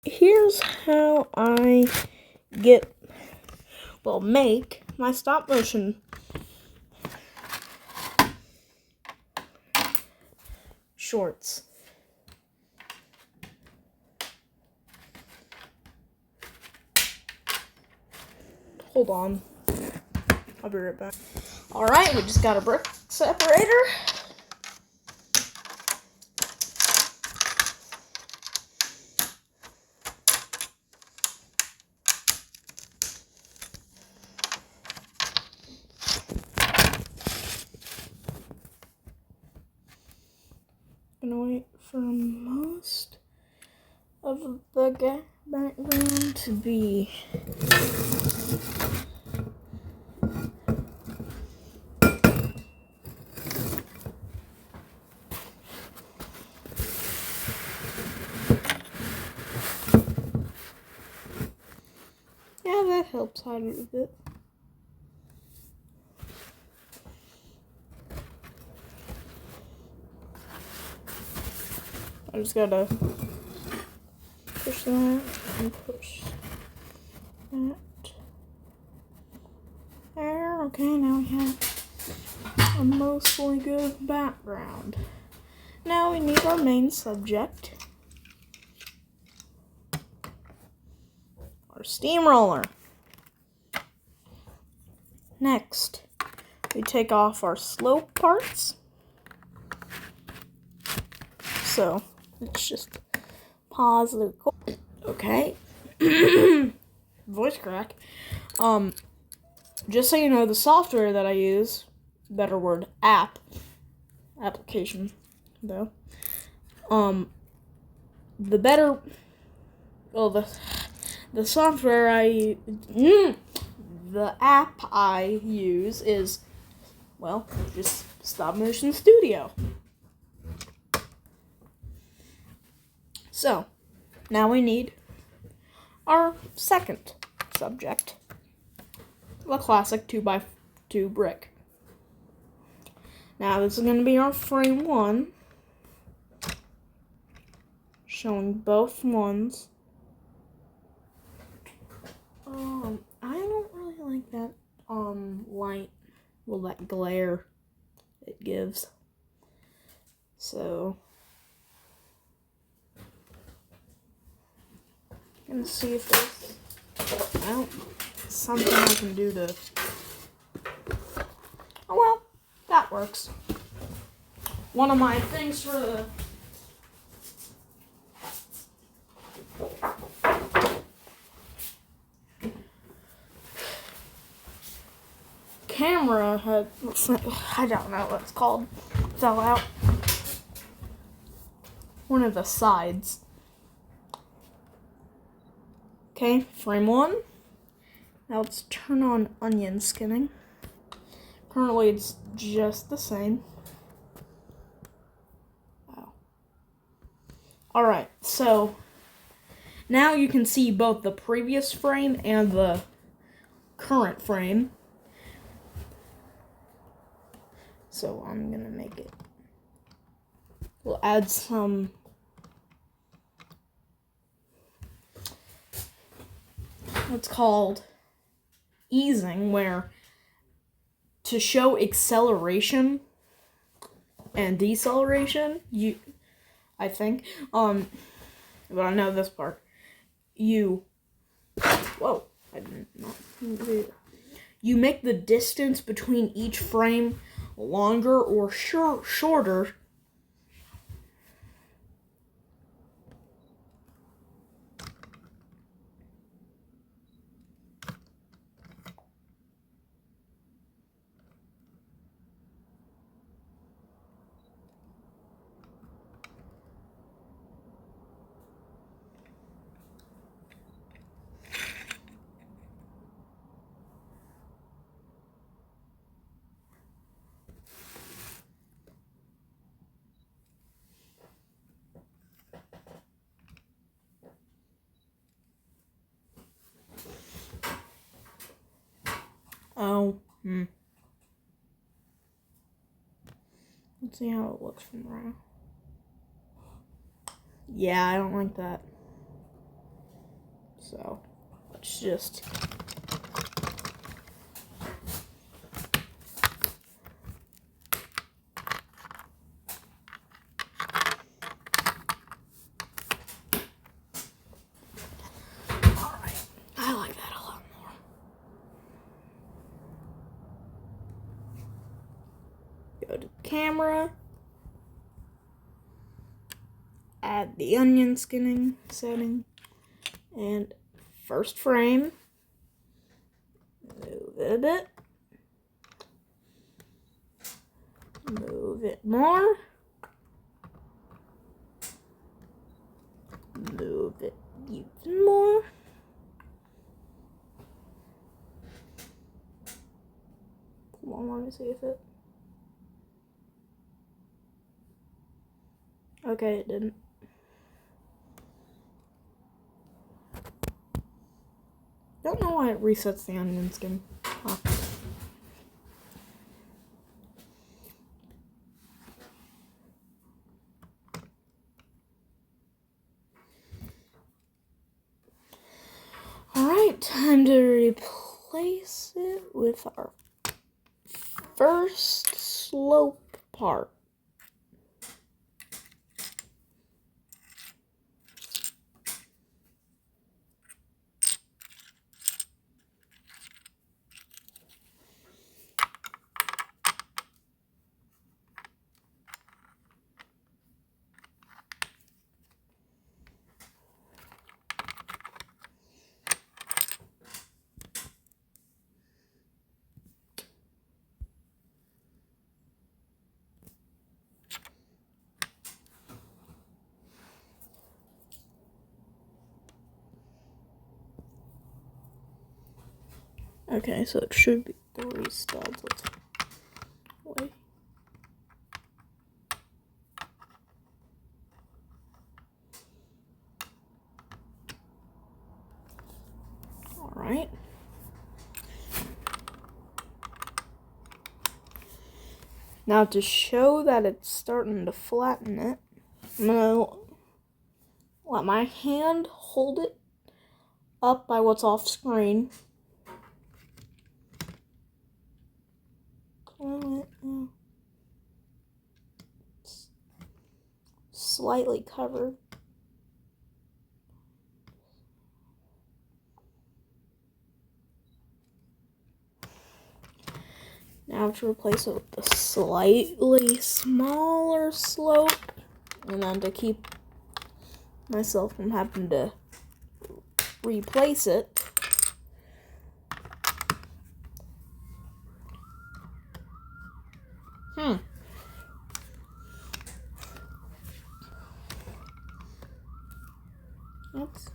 Here's how I make my stop motion shorts. Hold on. I'll be right back. Alright, we just got a brick separator. Gonna wait for most of the background to be that helps out a bit. I just gotta push that and push that. There, okay, now we have a mostly good background. Now we need our main subject, our steamroller. Next, we take off our slope parts. So, let's just pause the record. Okay. Voice crack. Just so you know, the software that I use, better word, application, though. The software the app I use is, well, just Stop Motion Studio. So, now we need our second subject, the classic 2x2 brick. Now this is going to be our frame 1, showing both ones. I don't really like that light, that glare it gives. So I'm gonna see if there's something I can do to. Oh well, that works. One of my things for the camera had, I don't know what it's called, fell out. One of the sides. Okay, frame 1. Now let's turn on onion skinning. Currently it's just the same. Wow. Alright, so now you can see both the previous frame and the current frame. So I'm gonna make it. We'll add some what's called easing, where to show acceleration and deceleration, I think, but I know this part. Whoa, I did not do it. You make the distance between each frame longer or shorter. Let's see how it looks from around. Yeah, I don't like that. So let's just I like that a lot more. Go to camera. Add the onion skinning setting. And first frame. Move it a bit. Move it more. Move it even more. Come on, let me see if it... Okay, it didn't. Don't know why it resets the onion skin. Huh. Alright, time to replace it with our first slope part. Okay, so it should be 3 studs. Let's wait. Alright. Now to show that it's starting to flatten it, I'm gonna let my hand hold it up by what's off screen. Slightly covered. Now to replace it with a slightly smaller slope, and then to keep myself from having to replace it, that's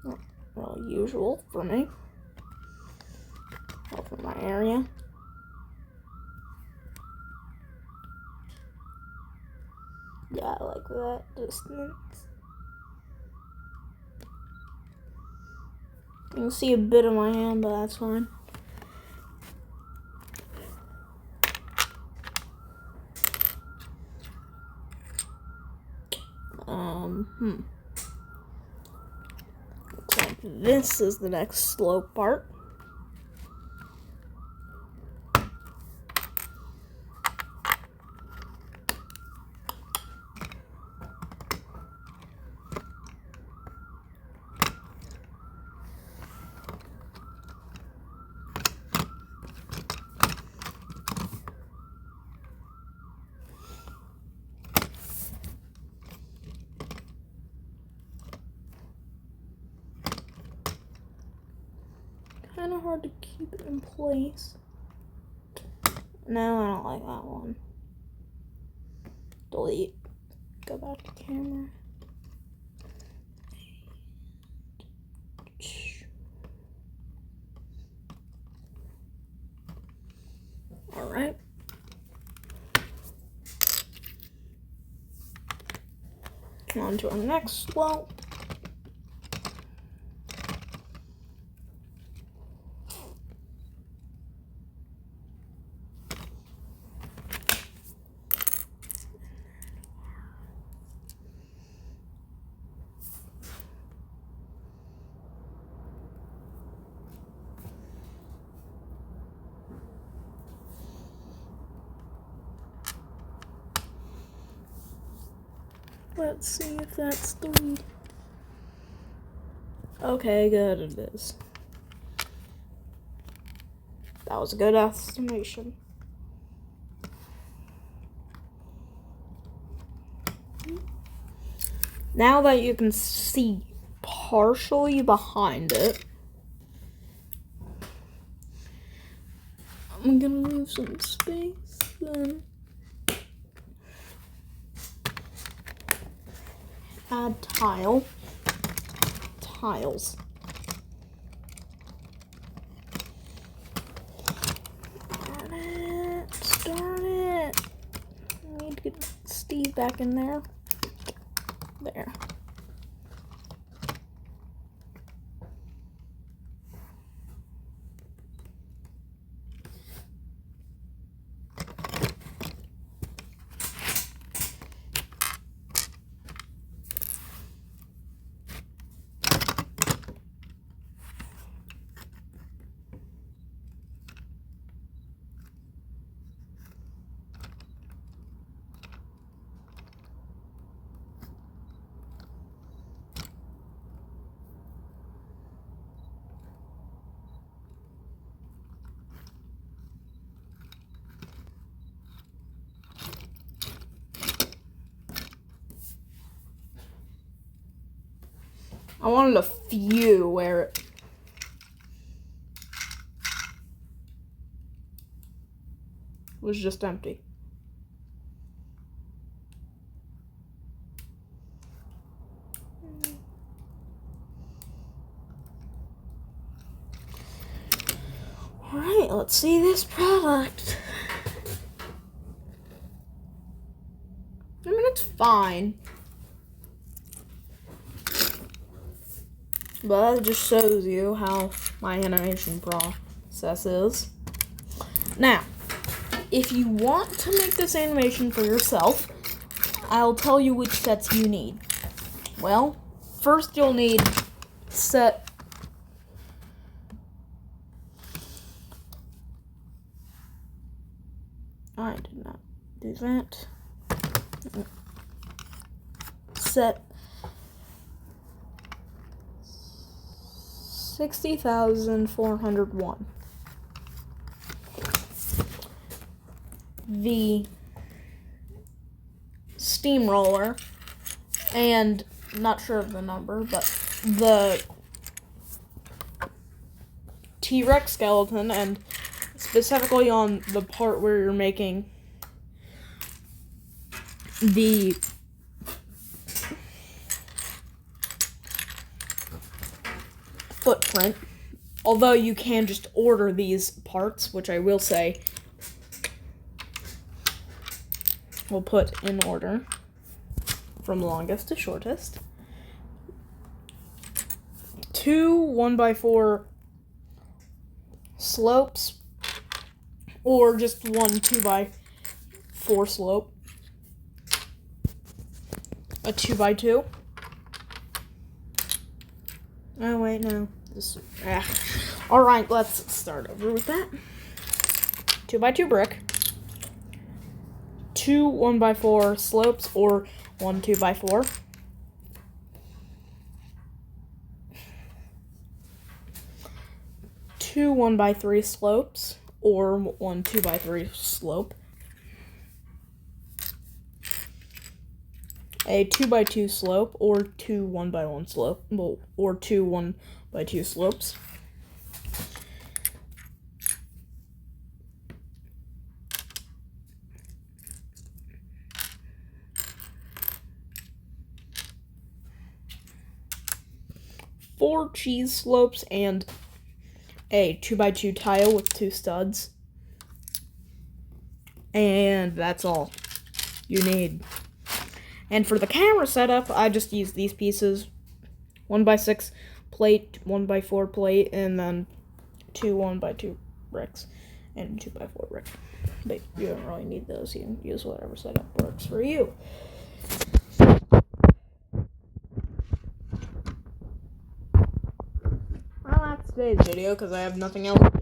not really usual for me, or for my area. Yeah, I like that distance. You can see a bit of my hand, but that's fine. Looks like this is the next slope part. Kind of hard to keep it in place. No, I don't like that one. Delete. Go back to camera. Alright. On to our next slope. Let's see if that's 3. Okay, good, it is. That was a good estimation. Now that you can see partially behind it, I'm gonna leave some space then. Add tiles. Start it. I need to get Steve back in there. There. I wanted a few where it was just empty. Alright, let's see this product. I mean, it's fine. But that just shows you how my animation process is. Now, if you want to make this animation for yourself, I'll tell you which sets you need. Well, first you'll need set I did not do that. Set 60,401. The steamroller, and not sure of the number, but the T-Rex skeleton, and specifically on the part where you're making the footprint, although you can just order these parts, which I will say we'll put in order from longest to shortest. 2 1x4 slopes, or just 1 2x4 slope. A 2x2. Oh wait, no. Alright, let's start over with that. 2x2 brick. 2 1x4 slopes, or 1 2x4. 2 1x3 slopes, or 1 2x3 slope. A 2x2 slope, or 2 1x1 slope, or 2 1x2 slopes. Four cheese slopes and a 2x2 tile with 2 studs. And that's all you need. And for the camera setup, I just use these pieces. 1x6 plate, 1x4 plate, and then 2 1x2 bricks, and 2x4 brick. But you don't really need those. You can use whatever setup works for you. Well, that's today's video, because I have nothing else.